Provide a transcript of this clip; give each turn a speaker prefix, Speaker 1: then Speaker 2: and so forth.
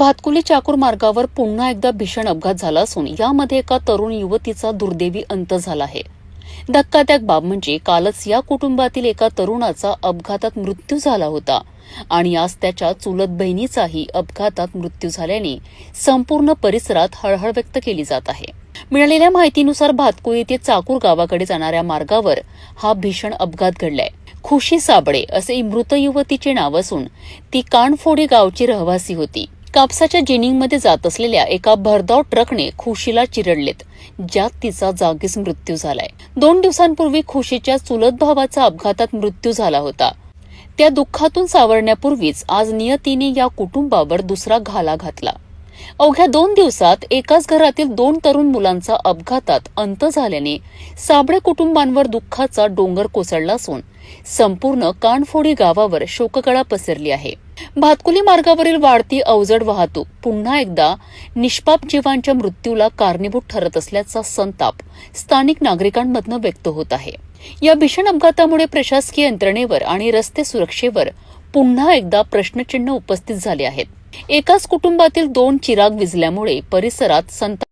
Speaker 1: भातकुली चाकूर मार्गावर पुन्हा एकदा भीषण अपघात झाला असून यामध्ये एका तरुण युवतीचा दुर्दैवी अंत झाला आहे। धक्कादायक बाब म्हणजे कालच या कुटुंबातील एका तरुणाचा अपघातात मृत्यू झाला होता आणि आज त्याच्या चुलत बहिणीचाही अपघातात मृत्यू झाल्याने संपूर्ण परिसरात हळहळ व्यक्त केली जात आहे। मिळालेल्या माहितीनुसार भातकुली ते चाकूर गावाकडे जाणाऱ्या मार्गावर हा भीषण अपघात घडलाय। खुशी साबळे असे मृत युवतीचे नाव असून ती कानफोडी गावची रहिवासी होती। कापसाच्या जिनिंगमध्ये जात असलेल्या एका भरधाव ट्रकने खुशीला चिरडलेत, ज्यात तिचा जागीच मृत्यू झालाय। 2 दिवसांपूर्वी खुशीच्या चुलत भावाचा अपघातात मृत्यू झाला होता। त्या दुःखातून सावरण्यापूर्वीच आज नियतीने या कुटुंबावर दुसरा घाला घातला। अवघ्या 2 दिवसात एकाच घरातील 2 तरुण मुलांचा अपघातात अंत झाल्याने साबळे कुटुंबांवर दुःखाचा डोंगर कोसळला असून संपूर्ण कानफोडी गावावर शोककळा पसरली आहे। भातकुली मार्गावरील वाढती अवजड वाहतूक पुन्हा एकदा निष्पाप जीवांच्या मृत्यूला कारणीभूत ठरत असल्याचा संताप स्थानिक नागरिकांमधून व्यक्त होत आहे। या भीषण अपघातामुळे प्रशासकीय यंत्रणेवर आणि रस्ते सुरक्षेवर पुन्हा एकदा प्रश्नचिन्ह उपस्थित झाले आहेत। एकाच कुटुंबातील 2 चिराग विझल्यामुळे परिसरात संताप